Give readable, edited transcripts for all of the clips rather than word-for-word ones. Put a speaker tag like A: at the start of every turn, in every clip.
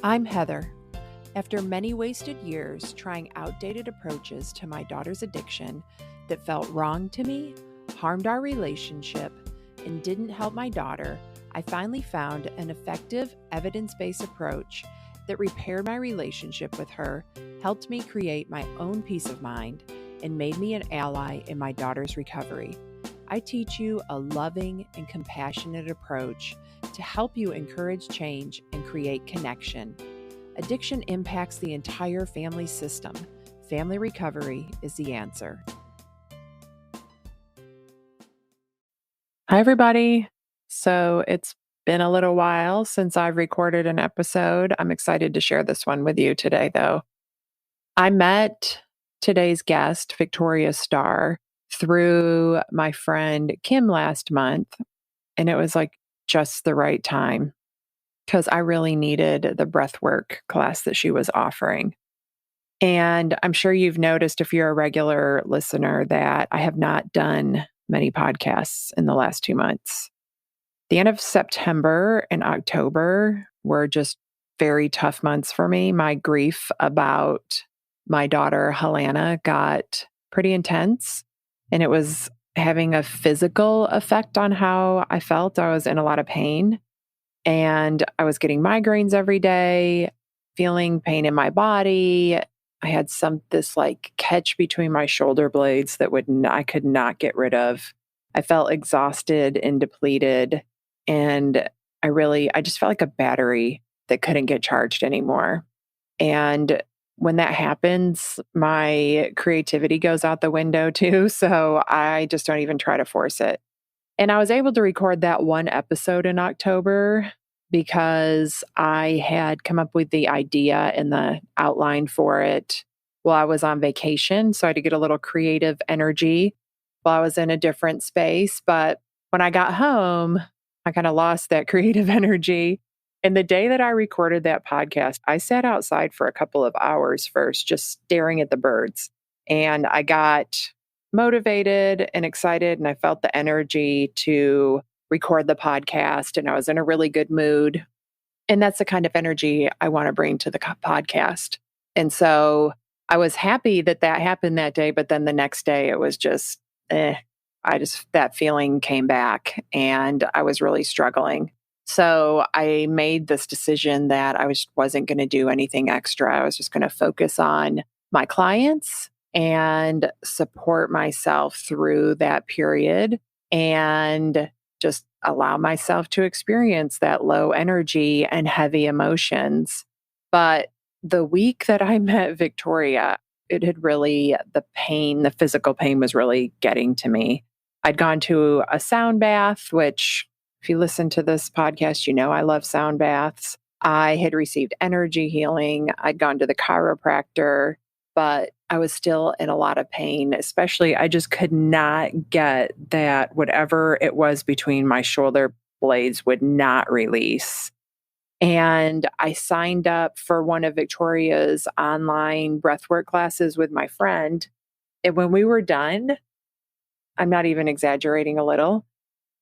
A: I'm Heather. After many wasted years trying outdated approaches to my daughter's addiction that felt wrong to me, harmed our relationship, and didn't help my daughter, I finally found an effective, evidence-based approach that repaired my relationship with her, helped me create my own peace of mind, and made me an ally in my daughter's recovery. I teach you a loving and compassionate approach to help you encourage change and create connection. Addiction impacts the entire family system. Family recovery is the answer. Hi, everybody. So it's been a little while since I've recorded an episode. I'm excited to share this one with you today, though. I met today's guest, Victoria Starr, through my friend Kim last month, and it was like just the right time because I really needed the breathwork class that she was offering. And I'm sure you've noticed, if you're a regular listener, that I have not done many podcasts in the last 2 months. The end of September and October were just very tough months for me. My grief about my daughter, Helena, got pretty intense, and it was having a physical effect on how I felt. I was in a lot of pain, and I was getting migraines every day, feeling pain in my body. I had this like catch between my shoulder blades that I could not get rid of. I felt exhausted and depleted, and I just felt like a battery that couldn't get charged anymore. And when that happens, my creativity goes out the window too. So I just don't even try to force it. And I was able to record that one episode in October because I had come up with the idea and the outline for it while I was on vacation. So I had to get a little creative energy while I was in a different space. But when I got home, I kind of lost that creative energy. And the day that I recorded that podcast, I sat outside for a couple of hours first, just staring at the birds. And I got motivated and excited, and I felt the energy to record the podcast, and I was in a really good mood. And that's the kind of energy I want to bring to the podcast. And so I was happy that happened that day, but then the next day it was just, that feeling came back, and I was really struggling. So I made this decision that I wasn't going to do anything extra. I was just going to focus on my clients and support myself through that period and just allow myself to experience that low energy and heavy emotions. But the week that I met Victoria, the physical pain was really getting to me. I'd gone to a sound bath, which, if you listen to this podcast, you know I love sound baths. I had received energy healing. I'd gone to the chiropractor, but I was still in a lot of pain. Especially, I just could not get that whatever it was between my shoulder blades would not release. And I signed up for one of Victoria's online breathwork classes with my friend. And when we were done, I'm not even exaggerating a little,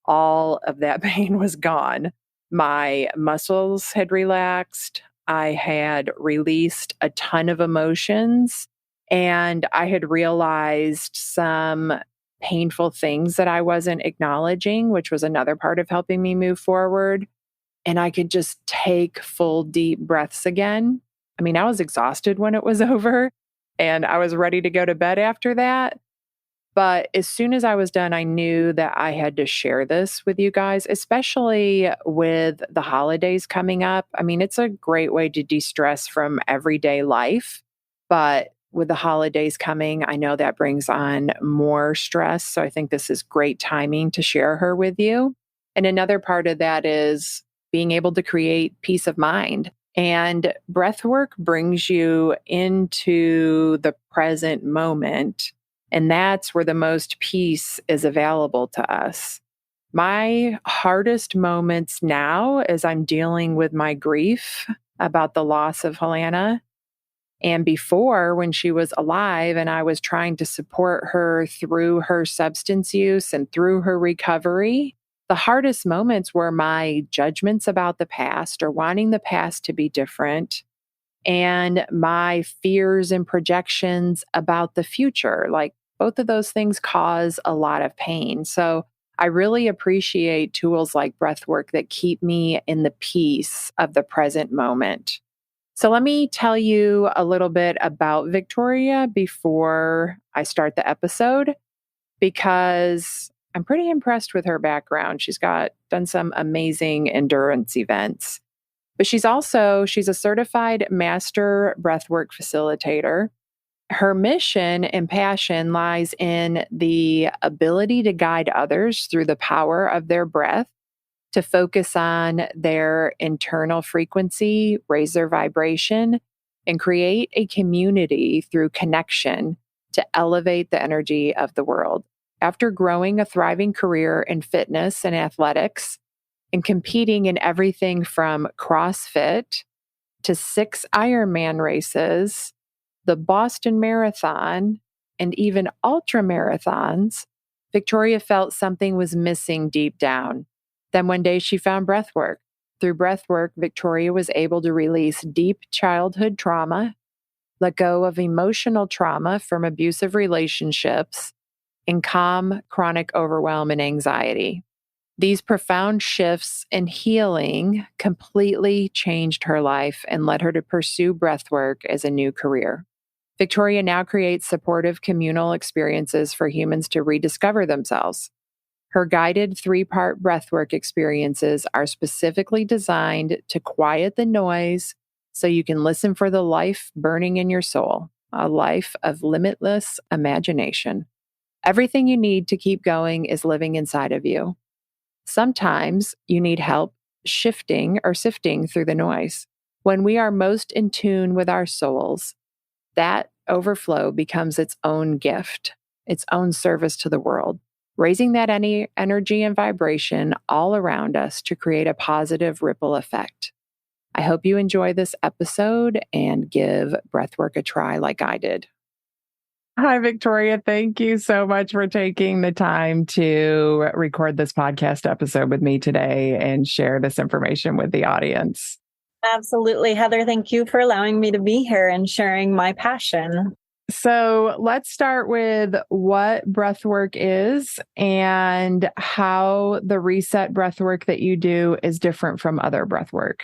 A: all of that pain was gone. My muscles had relaxed. I had released a ton of emotions, and I had realized some painful things that I wasn't acknowledging, which was another part of helping me move forward. And I could just take full, deep breaths again. I mean, I was exhausted when it was over, and I was ready to go to bed after that. But as soon as I was done, I knew that I had to share this with you guys, especially with the holidays coming up. I mean, it's a great way to de-stress from everyday life. But with the holidays coming, I know that brings on more stress. So I think this is great timing to share her with you. And another part of that is being able to create peace of mind. And breathwork brings you into the present moment. And that's where the most peace is available to us. My hardest moments now as I'm dealing with my grief about the loss of Helena, and before, when she was alive and I was trying to support her through her substance use and through her recovery, The hardest moments were my judgments about the past or wanting the past to be different, and my fears and projections about the future. Like both of those things cause a lot of pain. So I really appreciate tools like breathwork that keep me in the peace of the present moment. So let me tell you a little bit about Victoria before I start the episode, because I'm pretty impressed with her background. Done some amazing endurance events. But she's a certified master breathwork facilitator. Her mission and passion lies in the ability to guide others through the power of their breath, to focus on their internal frequency, raise their vibration, and create a community through connection to elevate the energy of the world. After growing a thriving career in fitness and athletics, and competing in everything from CrossFit to 6 Ironman races, the Boston Marathon, and even ultra marathons, Victoria felt something was missing deep down. Then one day she found breathwork. Through breathwork, Victoria was able to release deep childhood trauma, let go of emotional trauma from abusive relationships, and calm chronic overwhelm and anxiety. These profound shifts in healing completely changed her life and led her to pursue breathwork as a new career. Victoria now creates supportive communal experiences for humans to rediscover themselves. Her guided 3-part breathwork experiences are specifically designed to quiet the noise so you can listen for the life burning in your soul, a life of limitless imagination. Everything you need to keep going is living inside of you. Sometimes you need help shifting or sifting through the noise. When we are most in tune with our souls, that overflow becomes its own gift, its own service to the world, raising that energy and vibration all around us to create a positive ripple effect. I hope you enjoy this episode and give breathwork a try like I did. Hi, Victoria. Thank you so much for taking the time to record this podcast episode with me today and share this information with the audience.
B: Absolutely, Heather. Thank you for allowing me to be here and sharing my passion.
A: So let's start with what breathwork is and how the reset breathwork that you do is different from other breathwork.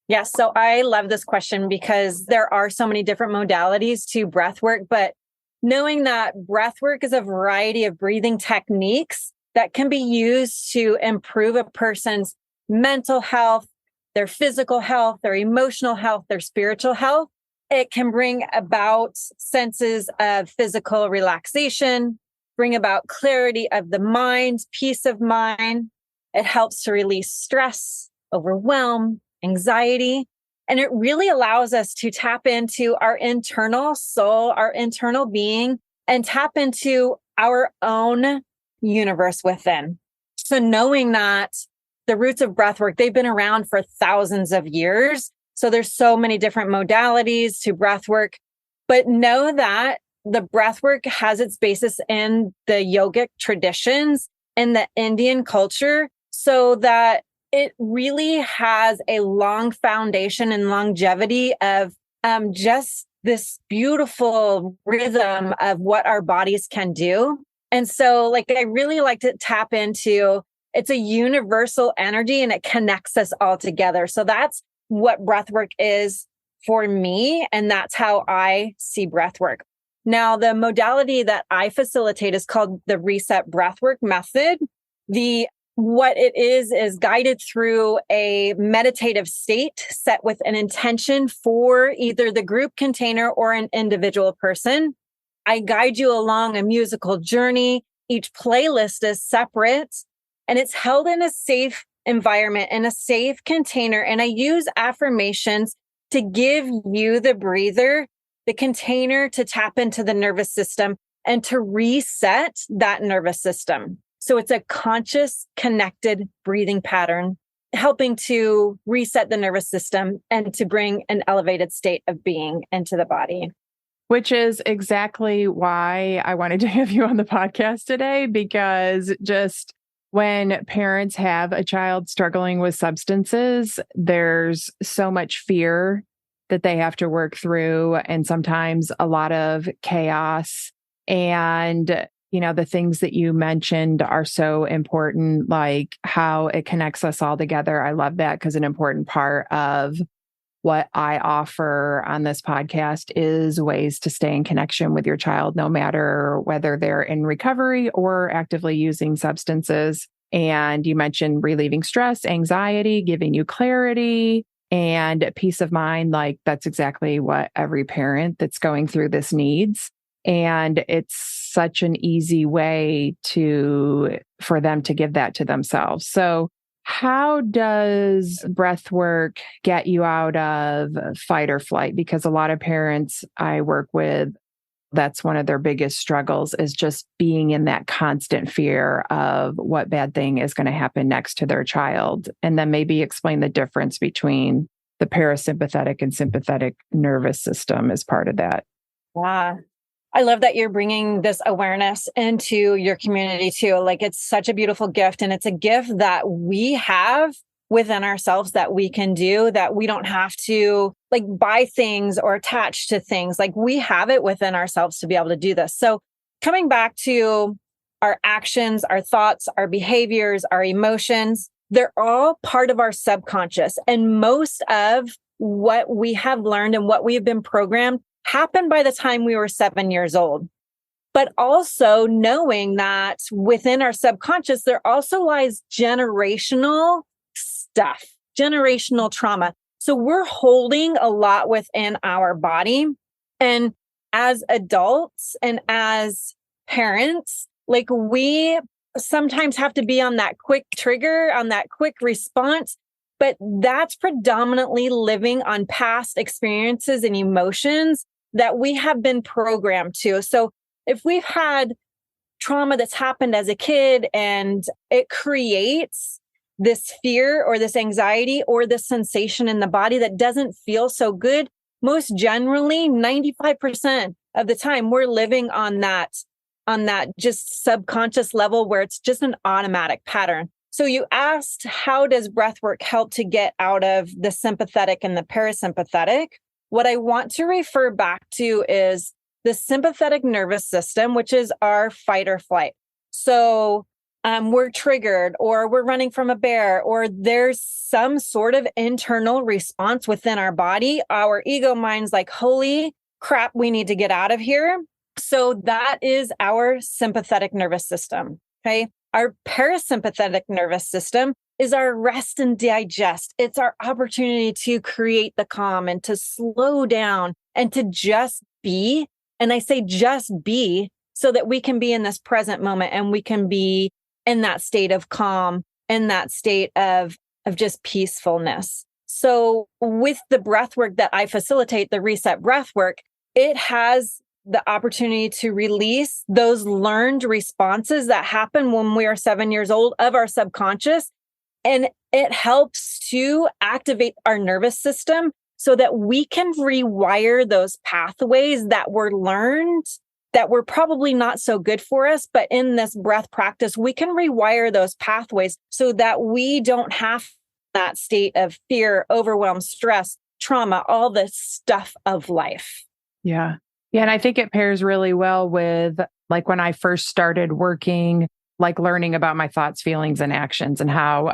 B: Yes. So I love this question because there are so many different modalities to breathwork, but knowing that breathwork is a variety of breathing techniques that can be used to improve a person's mental health, their physical health, their emotional health, their spiritual health. It can bring about senses of physical relaxation, bring about clarity of the mind, peace of mind. It helps to release stress, overwhelm, anxiety. And it really allows us to tap into our internal soul, our internal being, and tap into our own universe within. So knowing that the roots of breathwork, they've been around for thousands of years. So there's so many different modalities to breathwork, but know that the breathwork has its basis in the yogic traditions in the Indian culture, so that it really has a long foundation and longevity of just this beautiful rhythm of what our bodies can do. And so I really like to tap into, it's a universal energy and it connects us all together. So that's what breathwork is for me. And that's how I see breathwork. Now, the modality that I facilitate is called the reset breathwork method. What it is guided through a meditative state set with an intention for either the group container or an individual person. I guide you along a musical journey. Each playlist is separate and it's held in a safe environment, in a safe container. And I use affirmations to give you, the breather, the container to tap into the nervous system and to reset that nervous system. So it's a conscious, connected breathing pattern, helping to reset the nervous system and to bring an elevated state of being into the body.
A: Which is exactly why I wanted to have you on the podcast today, because just When parents have a child struggling with substances, there's so much fear that they have to work through, and sometimes a lot of chaos. And, the things that you mentioned are so important, like how it connects us all together. I love that because an important part of what I offer on this podcast is ways to stay in connection with your child, no matter whether they're in recovery or actively using substances. And you mentioned relieving stress, anxiety, giving you clarity and peace of mind. Like that's exactly what every parent that's going through this needs. And it's such an easy way for them to give that to themselves. So how does breath work get you out of fight or flight? Because a lot of parents I work with, that's one of their biggest struggles is just being in that constant fear of what bad thing is going to happen next to their child. And then maybe explain the difference between the parasympathetic and sympathetic nervous system as part of that.
B: Yeah. I love that you're bringing this awareness into your community too. Like it's such a beautiful gift, and it's a gift that we have within ourselves that we can do, that we don't have to like buy things or attach to things. Like we have it within ourselves to be able to do this. So coming back to our actions, our thoughts, our behaviors, our emotions, they're all part of our subconscious. And most of what we have learned and what we have been programmed happened by the time we were 7 years old. But also knowing that within our subconscious, there also lies generational stuff, generational trauma. So we're holding a lot within our body. And as adults and as parents, like we sometimes have to be on that quick trigger, on that quick response. But that's predominantly living on past experiences and emotions that we have been programmed to. So if we've had trauma that's happened as a kid and it creates this fear or this anxiety or this sensation in the body that doesn't feel so good, most generally 95% of the time we're living on that just subconscious level where it's just an automatic pattern. So you asked, how does breathwork help to get out of the sympathetic and the parasympathetic? What I want to refer back to is the sympathetic nervous system, which is our fight or flight. So we're triggered, or we're running from a bear, or there's some sort of internal response within our body. Our ego mind's like, holy crap, we need to get out of here. So that is our sympathetic nervous system. Okay. Our parasympathetic nervous system is our rest and digest. It's our opportunity to create the calm and to slow down and to just be. And I say just be so that we can be in this present moment and we can be in that state of calm, in that state of just peacefulness. So with the breath work that I facilitate, the reset breath work, it has the opportunity to release those learned responses that happen when we are 7 years old of our subconscious. And it helps to activate our nervous system so that we can rewire those pathways that were learned that were probably not so good for us. But in this breath practice, we can rewire those pathways so that we don't have that state of fear, overwhelm, stress, trauma, all the stuff of life.
A: Yeah. Yeah. And I think it pairs really well with like when I first started working, like learning about my thoughts, feelings, and actions, and how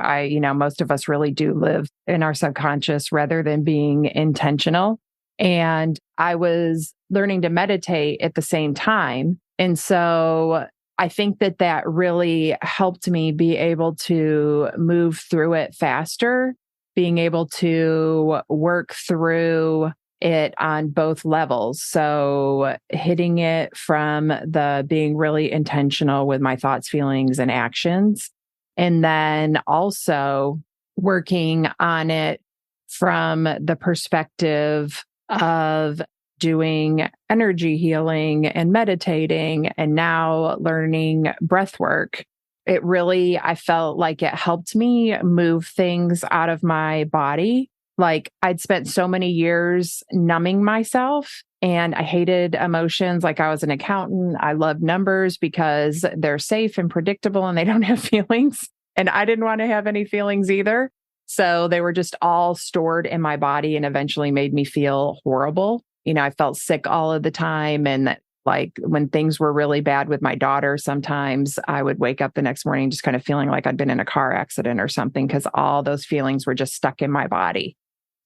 A: most of us really do live in our subconscious rather than being intentional. And I was learning to meditate at the same time. And so I think that really helped me be able to move through it faster, being able to work through it on both levels. So hitting it from the being really intentional with my thoughts, feelings, and actions, and then also working on it from the perspective of doing energy healing and meditating, and now learning breath work. I felt like it helped me move things out of my body. Like I'd spent so many years numbing myself And I hated emotions. Like I was an accountant. I loved numbers because they're safe and predictable and they don't have feelings. And I didn't want to have any feelings either. So they were just all stored in my body and eventually made me feel horrible. I felt sick all of the time. And like when things were really bad with my daughter, sometimes I would wake up the next morning just kind of feeling like I'd been in a car accident or something because all those feelings were just stuck in my body.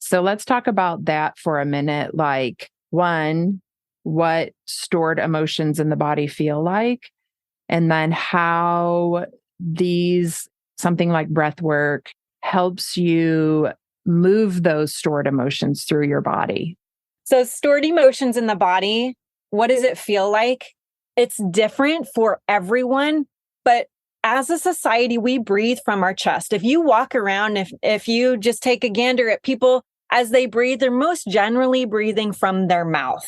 A: So let's talk about that for a minute. Like, one, what stored emotions in the body feel like, and then how something like breath work helps you move those stored emotions through your body.
B: So stored emotions in the body, what does it feel like? It's different for everyone, but as a society, we breathe from our chest. If you walk around, if you just take a gander at people as they breathe, they're most generally breathing from their mouth.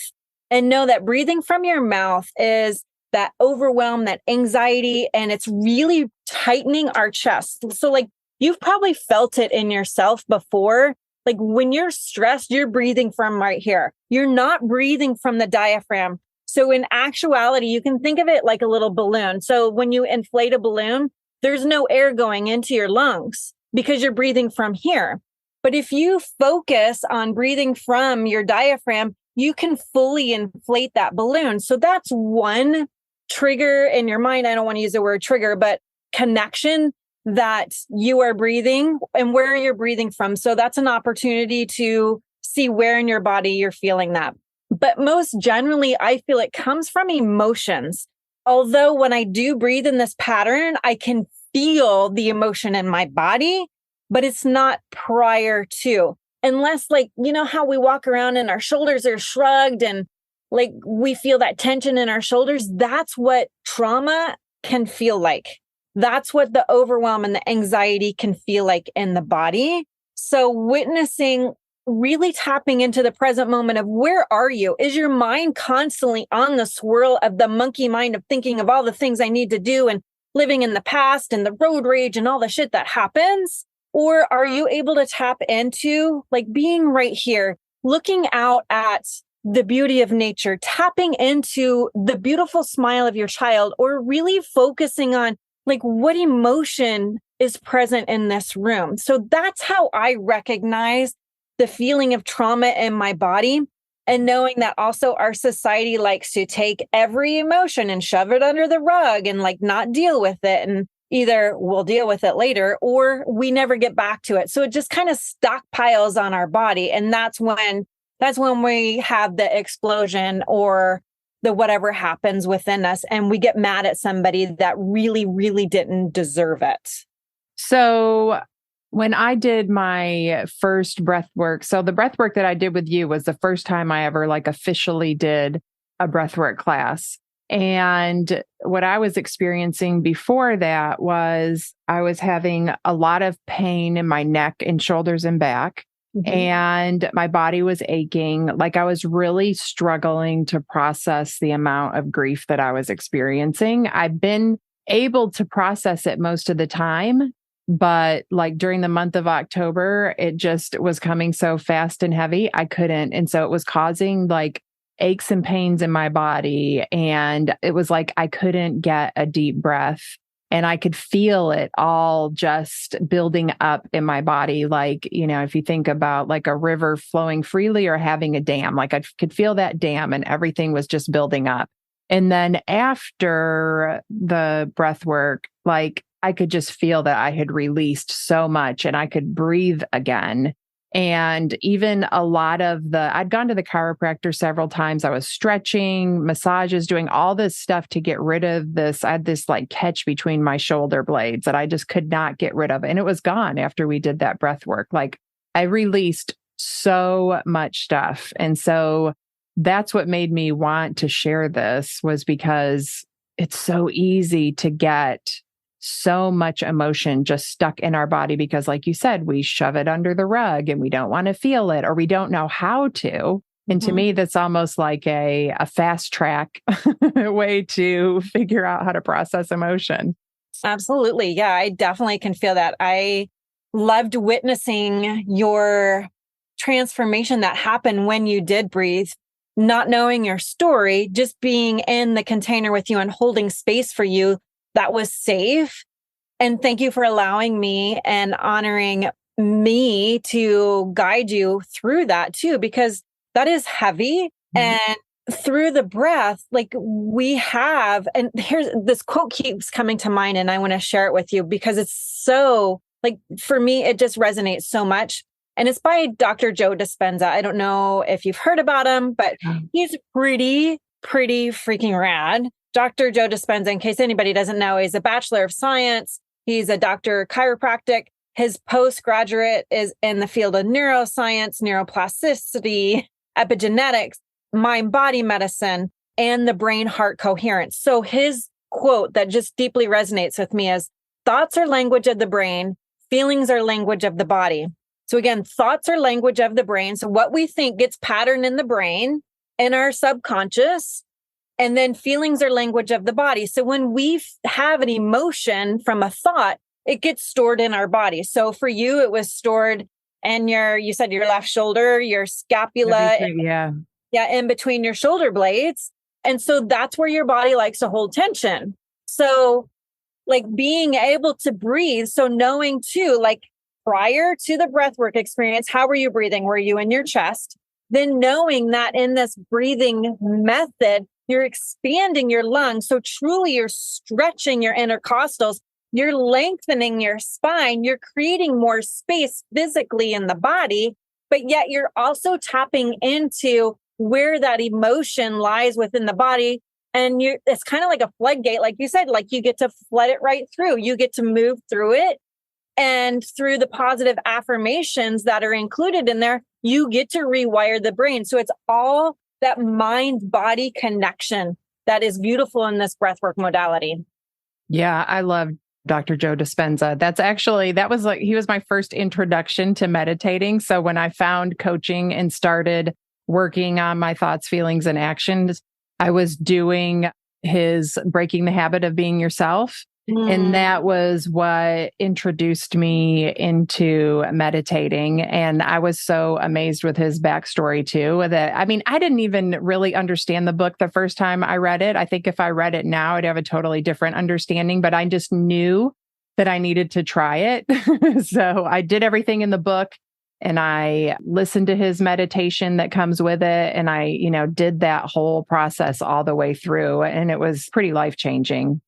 B: And know that breathing from your mouth is that overwhelm, that anxiety, and it's really tightening our chest. So like you've probably felt it in yourself before. Like when you're stressed, you're breathing from right here. You're not breathing from the diaphragm. So in actuality, you can think of it like a little balloon. So when you inflate a balloon, there's no air going into your lungs because you're breathing from here. But if you focus on breathing from your diaphragm, you can fully inflate that balloon. So that's one trigger in your mind. I don't want to use the word trigger, but connection that you are breathing and where you're breathing from. So that's an opportunity to see where in your body you're feeling that. But most generally, I feel it comes from emotions. Although when I do breathe in this pattern, I can feel the emotion in my body, but it's not prior to. Unless like, how we walk around and our shoulders are shrugged and like we feel that tension in our shoulders. That's what trauma can feel like. That's what the overwhelm and the anxiety can feel like in the body. So witnessing, really tapping into the present moment of where are you? Is your mind constantly on the swirl of the monkey mind of thinking of all the things I need to do and living in the past and the road rage and all the shit that happens? Or are you able to tap into like being right here, looking out at the beauty of nature, tapping into the beautiful smile of your child, or really focusing on like what emotion is present in this room? So that's how I recognize the feeling of trauma in my body. And knowing that also our society likes to take every emotion and shove it under the rug and like not deal with it. And either we'll deal with it later or we never get back to it. So it just kind of stockpiles on our body. And that's when we have the explosion or the whatever happens within us. And we get mad at somebody that really, really didn't deserve it.
A: So when I did my first breath work, so the breath work that I did with you was the first time I ever like officially did a breath work class. And what I was experiencing before that was I was having a lot of pain in my neck and shoulders and back. Mm-hmm. And my body was aching. Like I was really struggling to process the amount of grief that I was experiencing. I've been able to process it most of the time, but like during the month of October, it just was coming so fast and heavy. I couldn't. And so it was causing like aches and pains in my body. And it was like I couldn't get a deep breath. And I could feel it all just building up in my body. Like, if you think about like a river flowing freely or having a dam, like I could feel that dam and everything was just building up. And then after the breath work, like I could just feel that I had released so much and I could breathe again. And even a lot of I'd gone to the chiropractor several times. I was stretching, massages, doing all this stuff to get rid of this. I had this like catch between my shoulder blades that I just could not get rid of. And it was gone after we did that breath work. Like I released so much stuff. And so that's what made me want to share this, was because it's so easy to get so much emotion just stuck in our body because, like you said, we shove it under the rug and we don't want to feel it or we don't know how to. And to me, that's almost like a fast track way to figure out how to process emotion.
B: Absolutely. Yeah, I definitely can feel that. I loved witnessing your transformation that happened when you did breathe. not knowing your story, just being in the container with you and holding space for you, that was safe. And thank you for allowing me and honoring me to guide you through that too, because that is heavy. And through the breath, like we have, and here's this quote keeps coming to mind, and I want to share it with you because it's so, like, for me, it just resonates so much. And it's by Dr. Joe Dispenza. I don't know if you've heard about him, but he's pretty freaking rad. Dr. Joe Dispenza, in case anybody doesn't know, he's a Bachelor of Science. He's a doctor of chiropractic. His postgraduate is in the field of neuroscience, neuroplasticity, epigenetics, mind-body medicine, and the brain-heart coherence. So his quote that just deeply resonates with me is, thoughts are language of the brain, feelings are language of the body. So again, thoughts are language of the brain. So what we think gets patterned in the brain, in our subconscious, and then feelings are language of the body. So when we have an emotion from a thought, it gets stored in our body. So for you, it was stored in you said your left shoulder, your scapula, in between your shoulder blades. And so that's where your body likes to hold tension. So like being able to breathe. So knowing too, like prior to the breathwork experience, how were you breathing? Were you in your chest? Then knowing that in this breathing method, you're expanding your lungs. So truly you're stretching your intercostals, you're lengthening your spine, you're creating more space physically in the body, but yet you're also tapping into where that emotion lies within the body. And it's kind of like a floodgate, like you said, like you get to flood it right through. You get to move through it. And through the positive affirmations that are included in there, you get to rewire the brain. So it's all that mind-body connection that is beautiful in this breathwork modality.
A: Yeah, I love Dr. Joe Dispenza. He was my first introduction to meditating. So when I found coaching and started working on my thoughts, feelings, and actions, I was doing his Breaking the Habit of Being Yourself. And that was what introduced me into meditating. And I was so amazed with his backstory too, I didn't even really understand the book the first time I read it. I think if I read it now, I'd have a totally different understanding, but I just knew that I needed to try it. So I did everything in the book and I listened to his meditation that comes with it. And I, did that whole process all the way through. And it was pretty life-changing.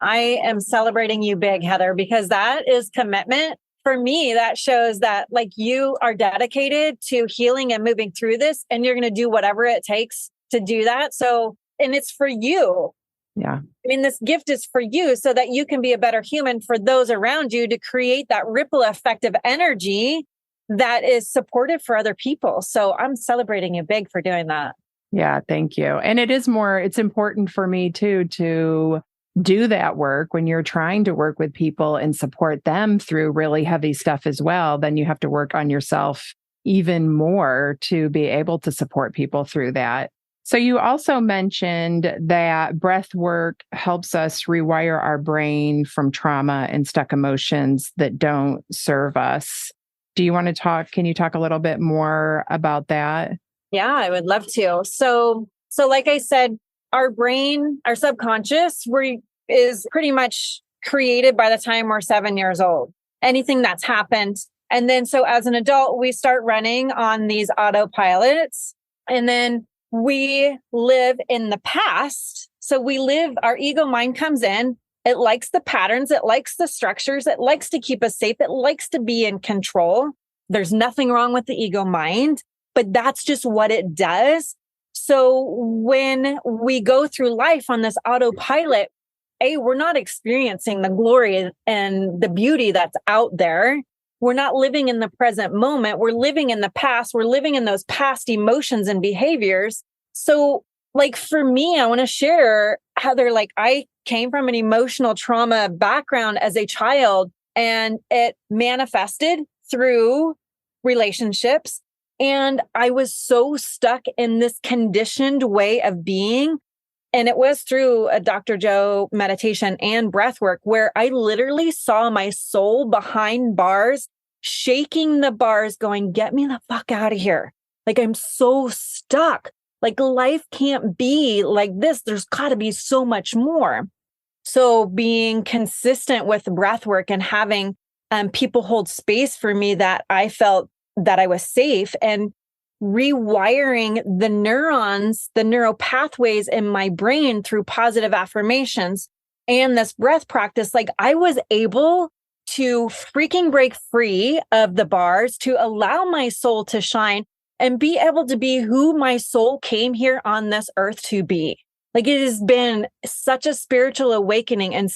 B: I am celebrating you big, Heather, because that is commitment. For me, that shows that like you are dedicated to healing and moving through this, and you're going to do whatever it takes to do that. So, and it's for you.
A: Yeah.
B: I mean, this gift is for you so that you can be a better human for those around you, to create that ripple effect of energy that is supportive for other people. So I'm celebrating you big for doing that.
A: Yeah, thank you. And it's important for me too, to do that work when you're trying to work with people and support them through really heavy stuff as well. Then you have to work on yourself even more to be able to support people through that. So you also mentioned that breath work helps us rewire our brain from trauma and stuck emotions that don't serve us. Do you want to talk? Can you talk a little bit more about that?
B: Yeah, I would love to. So like I said, our brain, our subconscious, is pretty much created by the time we're 7 years old. Anything that's happened. And then so as an adult, we start running on these autopilots. And then we live in the past. So our ego mind comes in. It likes the patterns. It likes the structures. It likes to keep us safe. It likes to be in control. There's nothing wrong with the ego mind, but that's just what it does. So when we go through life on this autopilot, we're not experiencing the glory and the beauty that's out there. We're not living in the present moment. We're living in the past. We're living in those past emotions and behaviors. So like for me, I want to share, Heather, like I came from an emotional trauma background as a child, and it manifested through relationships. And I was so stuck in this conditioned way of being. And it was through a Dr. Joe meditation and breath work where I literally saw my soul behind bars, shaking the bars, going, get me the fuck out of here. Like I'm so stuck. Like life can't be like this. There's got to be so much more. So being consistent with breath work and having people hold space for me that I felt that I was safe, and rewiring the neurons, the neural pathways in my brain through positive affirmations and this breath practice, like I was able to freaking break free of the bars, to allow my soul to shine and be able to be who my soul came here on this earth to be. Like it has been such a spiritual awakening and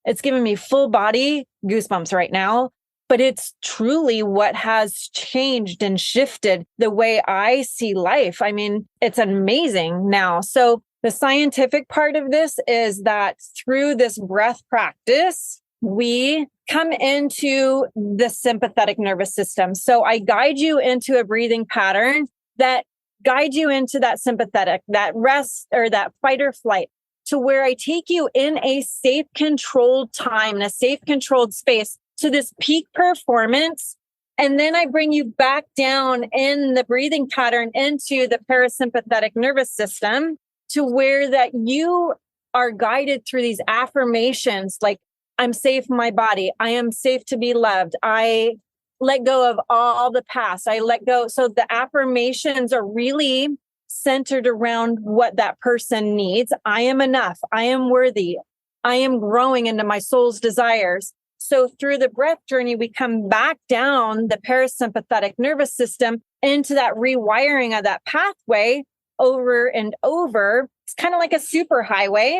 B: it's given me full body goosebumps right now, but it's truly what has changed and shifted the way I see life. I mean, it's amazing now. So the scientific part of this is that through this breath practice, we come into the sympathetic nervous system. So I guide you into a breathing pattern that guide you into that sympathetic, that rest or that fight or flight, to where I take you in a safe, controlled time, in a safe, controlled space to this peak performance. And then I bring you back down in the breathing pattern into the parasympathetic nervous system, to where that you are guided through these affirmations like, I'm safe in my body. I am safe to be loved. I let go of all the past. I let go. So the affirmations are really centered around what that person needs. I am enough. I am worthy. I am growing into my soul's desires. So through the breath journey, we come back down the parasympathetic nervous system into that rewiring of that pathway over and over. It's kind of like a superhighway,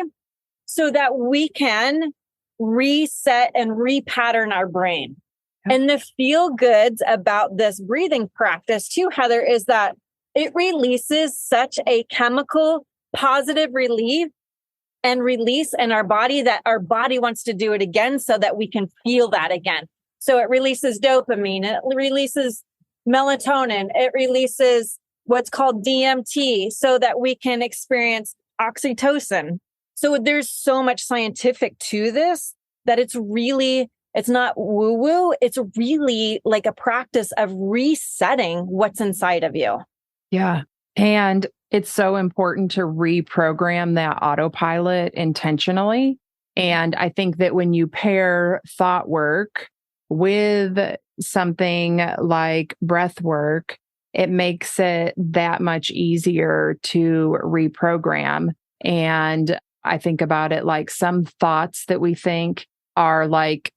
B: so that we can reset and repattern our brain. And the feel goods about this breathing practice too, Heather, is that it releases such a chemical positive relief and release in our body that our body wants to do it again so that we can feel that again. So it releases dopamine, it releases melatonin, it releases what's called DMT so that we can experience oxytocin. So there's so much scientific to this that it's not woo-woo. It's really like a practice of resetting what's inside of you.
A: Yeah. And it's so important to reprogram that autopilot intentionally. And I think that when you pair thought work with something like breath work, it makes it that much easier to reprogram. And I think about it like some thoughts that we think are like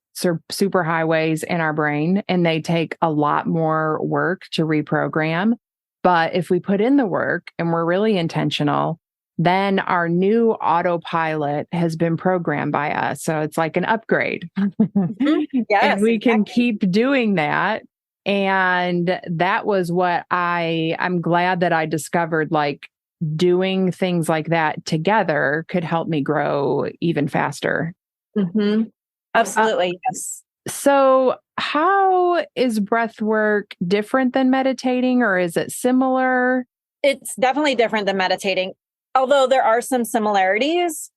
A: super highways in our brain, and they take a lot more work to reprogram. But if we put in the work and we're really intentional, then our new autopilot has been programmed by us. So it's like an upgrade.
B: Mm-hmm. Yes,
A: and we can
B: exactly.
A: keep doing that. And that was what I'm glad that I discovered, like doing things like that together could help me grow even faster.
B: Mm-hmm. Absolutely. Yes.
A: So how is breath work different than meditating, or is it similar?
B: It's definitely different than meditating. Although there are some similarities,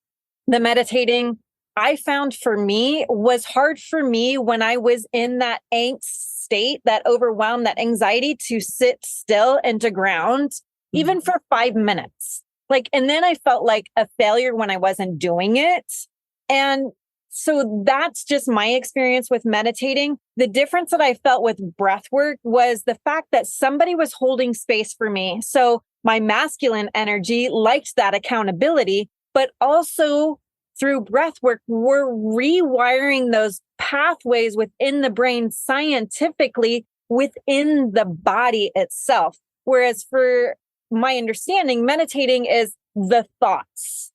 B: the meditating I found for me was hard for me when I was in that angst state, that overwhelm, that anxiety, to sit still and to ground, even for 5 minutes. And then I felt like a failure when I wasn't doing it. And so that's just my experience with meditating. The difference that I felt with breath work was the fact that somebody was holding space for me. So my masculine energy liked that accountability, but also through breath work, we're rewiring those pathways within the brain scientifically within the body itself. Whereas for my understanding, meditating is the thoughts.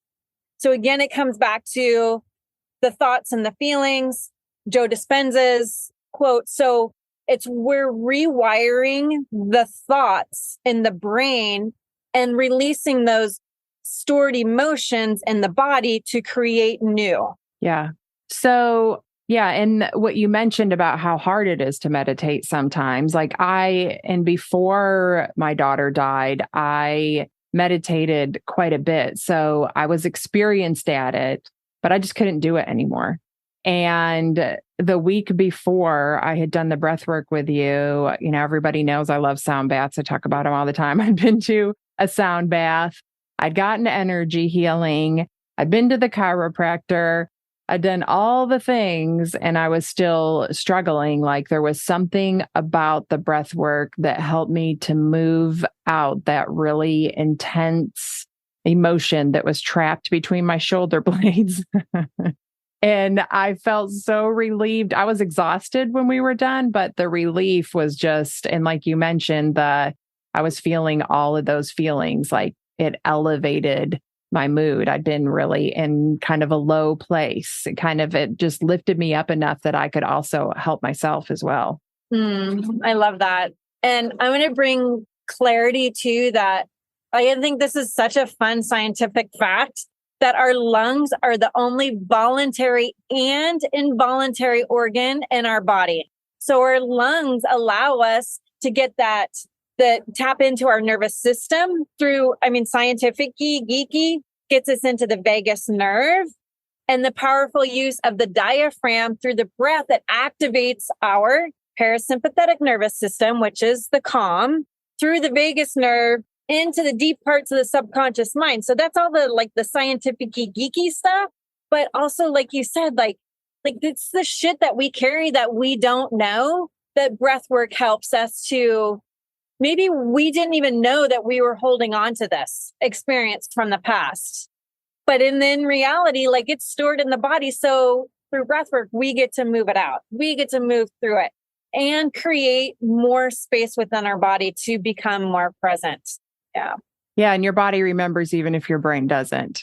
B: So again, it comes back to the thoughts and the feelings, Joe Dispenza's quote. So we're rewiring the thoughts in the brain and releasing those stored emotions in the body to create new.
A: Yeah. So, yeah. And what you mentioned about how hard it is to meditate sometimes, and before my daughter died, I meditated quite a bit. So I was experienced at it, but I just couldn't do it anymore. And the week before I had done the breath work with you, everybody knows I love sound baths. I talk about them all the time. I've been to a sound bath. I'd gotten energy healing. I'd been to the chiropractor. I'd done all the things and I was still struggling. Like there was something about the breath work that helped me to move out that really intense emotion that was trapped between my shoulder blades. And I felt so relieved. I was exhausted when we were done, but the relief was just, and like you mentioned, I was feeling all of those feelings, like it elevated my mood. I'd been really in kind of a low place. It just lifted me up enough that I could also help myself as well.
B: I love that. And I'm going to bring clarity to that. I think this is such a fun scientific fact that our lungs are the only voluntary and involuntary organ in our body. So our lungs allow us to get that tap into our nervous system through, scientific geeky gets us into the vagus nerve and the powerful use of the diaphragm through the breath that activates our parasympathetic nervous system, which is the calm, through the vagus nerve into the deep parts of the subconscious mind. So that's all the scientific geeky stuff. But also, like you said, like it's the shit that we carry that we don't know, that breath work helps us to. Maybe we didn't even know that we were holding on to this experience from the past. But in reality, like it's stored in the body. So through breath work, we get to move it out. We get to move through it and create more space within our body to become more present. Yeah.
A: Yeah. And your body remembers even if your brain doesn't.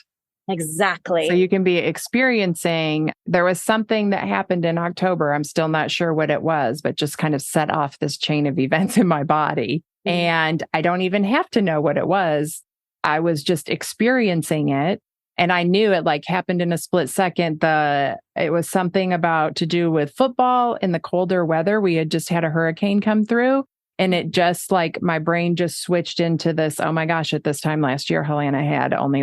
B: Exactly.
A: So you can be experiencing, there was something that happened in October. I'm still not sure what it was, but just kind of set off this chain of events in my body. Mm-hmm. And I don't even have to know what it was. I was just experiencing it. And I knew it like happened in a split second. It was something to do with football in the colder weather. We had just had a hurricane come through. And it just like my brain just switched into this, oh my gosh, at this time last year, Helena had only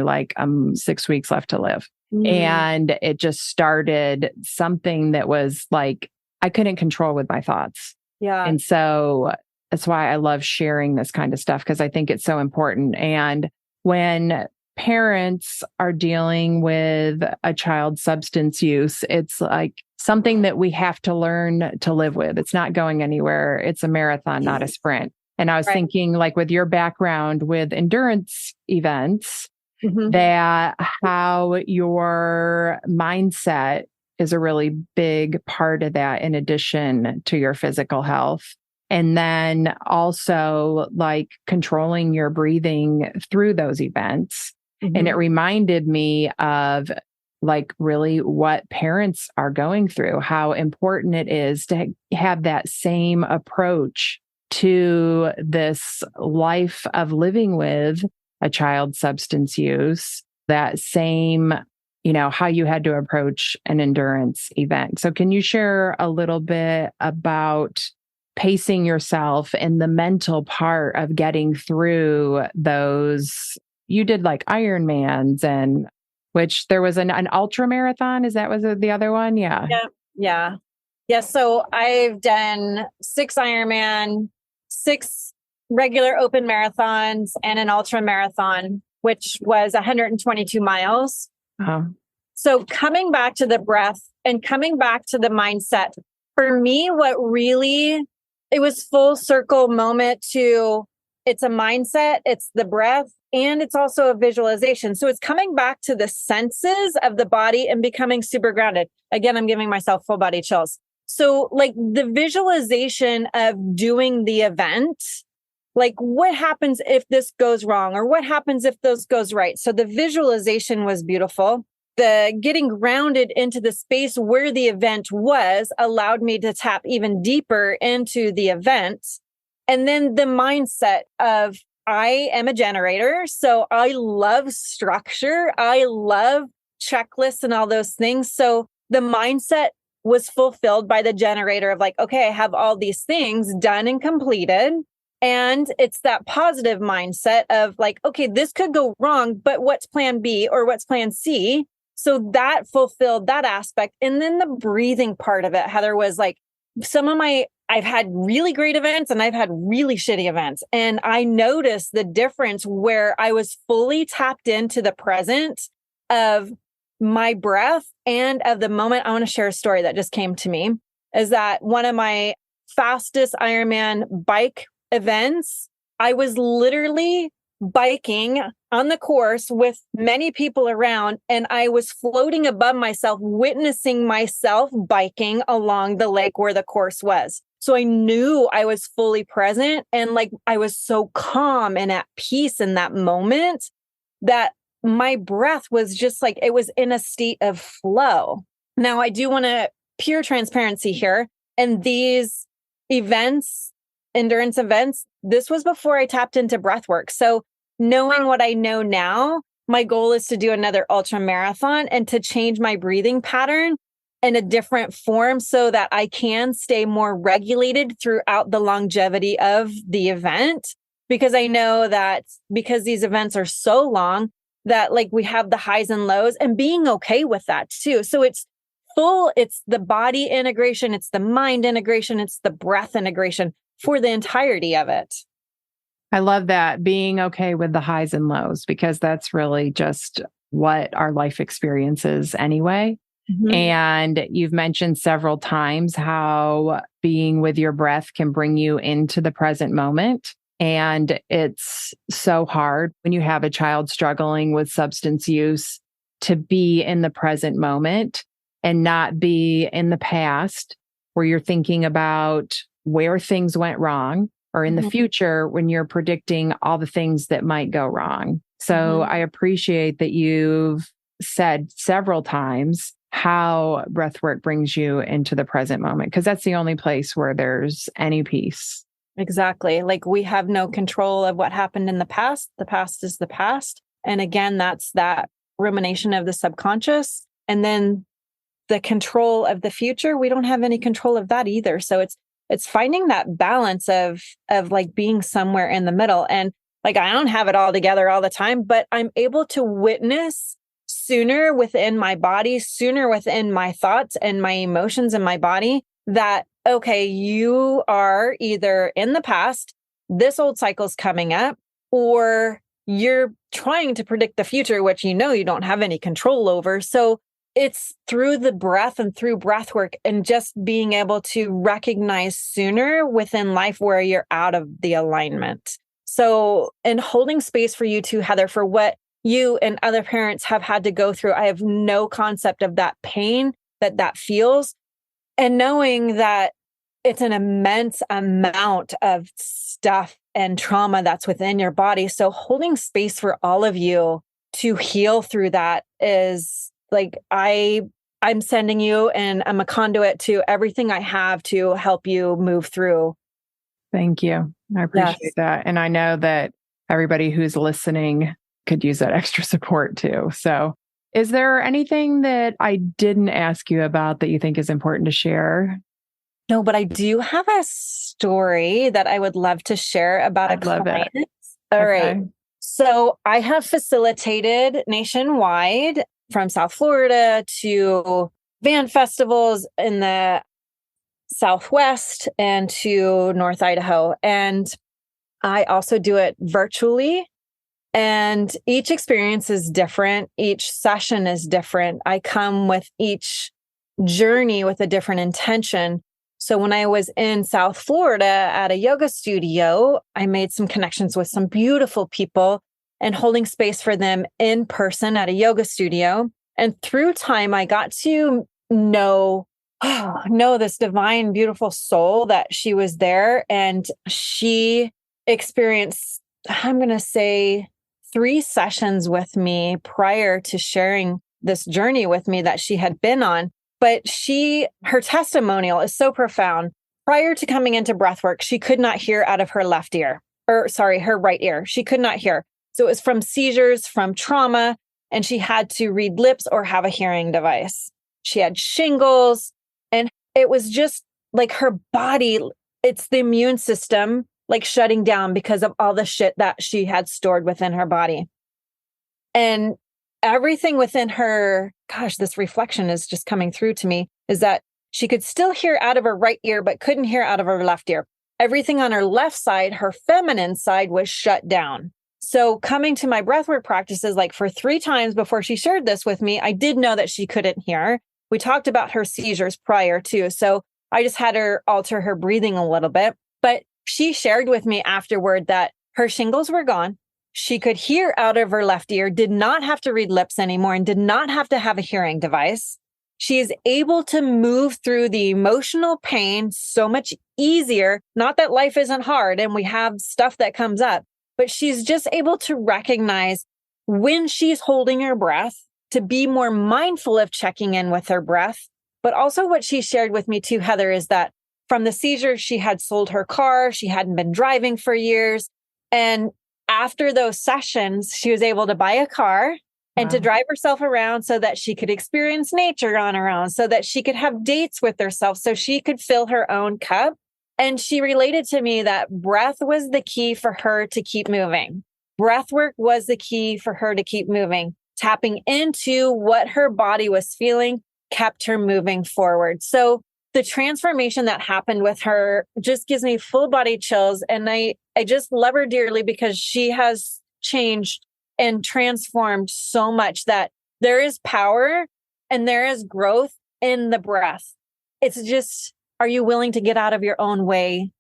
A: 6 weeks left to live. And it just started something that was like, I couldn't control with my thoughts.
B: Yeah.
A: And so that's why I love sharing this kind of stuff, because I think it's so important. And when parents are dealing with a child's substance use, it's like something that we have to learn to live with. It's not going anywhere. It's a marathon, not a sprint. And I was thinking, like with your background with endurance events, that how your mindset is a really big part of that, in addition to your physical health. And then also like controlling your breathing through those events. And it reminded me of like really what parents are going through, how important it is to have that same approach to this life of living with a child's substance use, that same, how you had to approach an endurance event. So can you share a little bit about pacing yourself and the mental part of getting through those? You did like Ironmans, and which there was an ultra marathon. Was the other one? Yeah.
B: Yeah. So I've done 6 Ironman, 6 regular open marathons, and an ultra marathon, which was 122 miles. So coming back to the breath and coming back to the mindset, for me, it was full circle moment to, it's a mindset, it's the breath, and it's also a visualization. So it's coming back to the senses of the body and becoming super grounded. Again, I'm giving myself full body chills. So like the visualization of doing the event, like what happens if this goes wrong, or what happens if this goes right? So the visualization was beautiful. The getting grounded into the space where the event was allowed me to tap even deeper into the event. And then the mindset of, I am a generator, so I love structure. I love checklists and all those things. So the mindset was fulfilled by the generator of like, okay, I have all these things done and completed. And it's that positive mindset of like, okay, this could go wrong, but what's plan B or what's plan C? So that fulfilled that aspect. And then the breathing part of it, Heather, was like some of my I've had really great events and I've had really shitty events. And I noticed the difference where I was fully tapped into the present of my breath and of the moment. I want to share a story that just came to me, is that one of my fastest Ironman bike events, I was literally biking on the course with many people around, and I was floating above myself, witnessing myself biking along the lake where the course was. So I knew I was fully present, and like I was so calm and at peace in that moment that my breath was just like, it was in a state of flow. Now, I do want to pure transparency here. And these events, endurance events, this was before I tapped into breathwork. So knowing what I know now, my goal is to do another ultra marathon and to change my breathing pattern in a different form so that I can stay more regulated throughout the longevity of the event. Because I know that because these events are so long, that like we have the highs and lows, and being okay with that too. So it's the body integration, it's the mind integration, it's the breath integration for the entirety of it.
A: I love that, being okay with the highs and lows, because that's really just what our life experience is anyway. Mm-hmm. And you've mentioned several times how being with your breath can bring you into the present moment. And it's so hard when you have a child struggling with substance use to be in the present moment and not be in the past where you're thinking about where things went wrong, or in the future when you're predicting all the things that might go wrong. So I appreciate that you've said several times how breathwork brings you into the present moment, because that's the only place where there's any peace.
B: Exactly. Like we have no control of what happened in the past. The past is the past. And again, that's that rumination of the subconscious. And then the control of the future, we don't have any control of that either. So it's finding that balance of like being somewhere in the middle. And like, I don't have it all together all the time, but I'm able to witness sooner within my body, sooner within my thoughts and my emotions in my body that, okay, you are either in the past, this old cycle's coming up, or you're trying to predict the future, which you know you don't have any control over. So it's through the breath and through breath work and just being able to recognize sooner within life where you're out of the alignment. So, and holding space for you too, Heather, for what you and other parents have had to go through. I have no concept of that pain that feels, and knowing that it's an immense amount of stuff and trauma that's within your body. So holding space for all of you to heal through that is like, I'm sending you, and I'm a conduit to everything I have to help you move through.
A: Thank you. I appreciate that. And I know that everybody who's listening could use that extra support too. So is there anything that I didn't ask you about that you think is important to share?
B: No, but I do have a story that I would love to share about a client. All right. So I have facilitated nationwide, from South Florida to van festivals in the Southwest and to North Idaho. And I also do it virtually. And each experience is different. Each session is different. I come with each journey with a different intention. So when I was in South Florida at a yoga studio, I made some connections with some beautiful people and holding space for them in person at a yoga studio. And through time, I got to know this divine, beautiful soul that she was there. And she experienced, I'm going to say, 3 sessions with me prior to sharing this journey with me that she had been on. But her testimonial is so profound. Prior to coming into breathwork, she could not hear out of her her right ear. She could not hear. So it was from seizures, from trauma, and she had to read lips or have a hearing device. She had shingles, and it was just like her body, it's the immune system like shutting down because of all the shit that she had stored within her body. And everything within her, this reflection is just coming through to me, is that She could still hear out of her right ear, but couldn't hear out of her left ear. Everything on her left side, her feminine side, was shut down. So coming to my breathwork practices, like for 3 times before she shared this with me, I did know that she couldn't hear. We talked about her seizures prior too. So I just had her alter her breathing a little bit. But she shared with me afterward that her shingles were gone. She could hear out of her left ear, did not have to read lips anymore, and did not have to have a hearing device. She is able to move through the emotional pain so much easier. Not that life isn't hard and we have stuff that comes up, but she's just able to recognize when she's holding her breath, to be more mindful of checking in with her breath. But also what she shared with me too, Heather, is that from the seizure, she had sold her car. She hadn't been driving for years. And after those sessions, she was able to buy a car and to drive herself around so that she could experience nature on her own, so that she could have dates with herself, so she could fill her own cup. And she related to me that breath was the key for her to keep moving. Breath work was the key for her to keep moving. Tapping into what her body was feeling kept her moving forward. So the transformation that happened with her just gives me full body chills. And I just love her dearly because she has changed and transformed so much that there is power and there is growth in the breath. It's just, are you willing to get out of your own way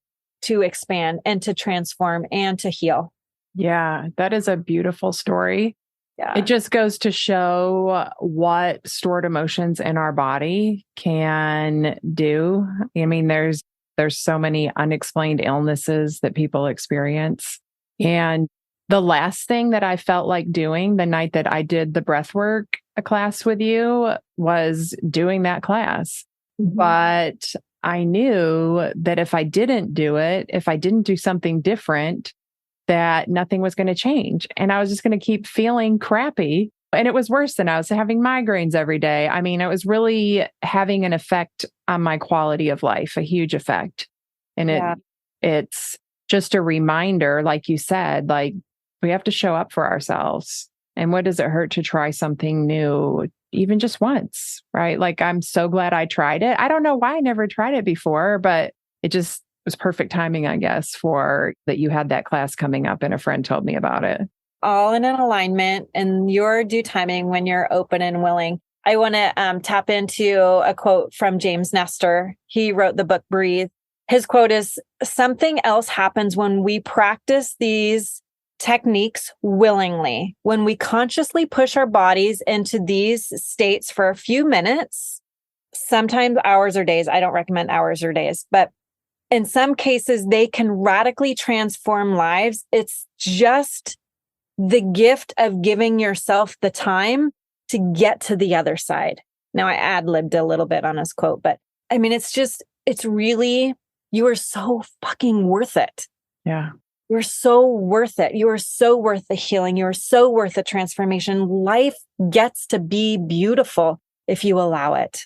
B: to expand and to transform and to heal?
A: Yeah, that is a beautiful story.
B: Yeah.
A: It just goes to show what stored emotions in our body can do. I mean, there's so many unexplained illnesses that people experience. And the last thing that I felt like doing the night that I did the breathwork class with you was doing that class. Mm-hmm. But I knew that if I didn't do it, if I didn't do something different, that nothing was going to change. And I was just going to keep feeling crappy. And it was worse than I was having migraines every day. I mean, it was really having an effect on my quality of life, a huge effect. And it's just a reminder, like you said, like we have to show up for ourselves. And what does it hurt to try something new, even just once, right? Like, I'm so glad I tried it. I don't know why I never tried it before, but it just was perfect timing, I guess, for that you had that class coming up and a friend told me about it.
B: All in an alignment and your due timing when you're open and willing. I want to tap into a quote from James Nestor. He wrote the book Breathe. His quote is, "Something else happens when we practice these techniques willingly. When we consciously push our bodies into these states for a few minutes, sometimes hours or days. I don't recommend hours or days, but in some cases, they can radically transform lives. It's just the gift of giving yourself the time to get to the other side." Now, I ad-libbed a little bit on his quote, but I mean, it's really, you are so fucking worth it.
A: Yeah.
B: You're so worth it. You are so worth the healing. You are so worth the transformation. Life gets to be beautiful if you allow it.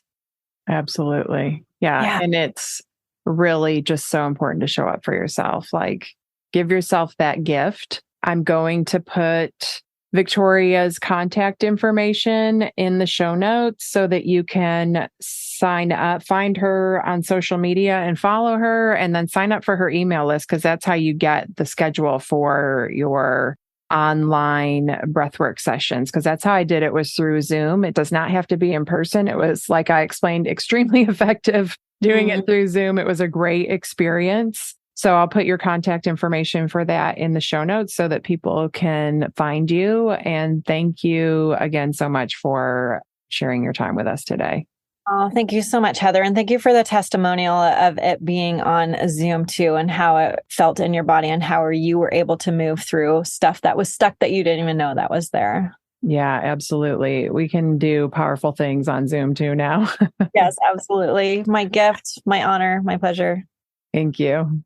A: Absolutely. Yeah. And it's really just so important to show up for yourself. Like, give yourself that gift. I'm going to put Victoria's contact information in the show notes so that you can sign up, find her on social media and follow her, and then sign up for her email list, because that's how you get the schedule for your online breathwork sessions, because that's how I did it, was through Zoom. It does not have to be in person. It was, like I explained, extremely effective doing it through Zoom. It was a great experience. So I'll put your contact information for that in the show notes so that people can find you. And thank you again so much for sharing your time with us today.
B: Oh, thank you so much, Heather. And thank you for the testimonial of it being on Zoom too, and how it felt in your body and how you were able to move through stuff that was stuck that you didn't even know that was there.
A: Yeah, absolutely. We can do powerful things on Zoom too now.
B: Yes, absolutely. My gift, my honor, my pleasure.
A: Thank you.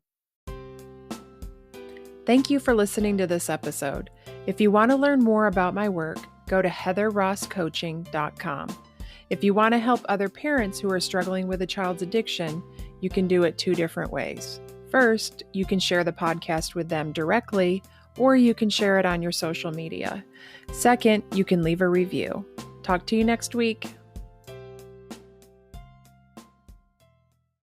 C: Thank you for listening to this episode. If you want to learn more about my work, go to heatherrosscoaching.com. If you want to help other parents who are struggling with a child's addiction, you can do it 2 different ways. First, you can share the podcast with them directly, or you can share it on your social media. Second, you can leave a review. Talk to you next week.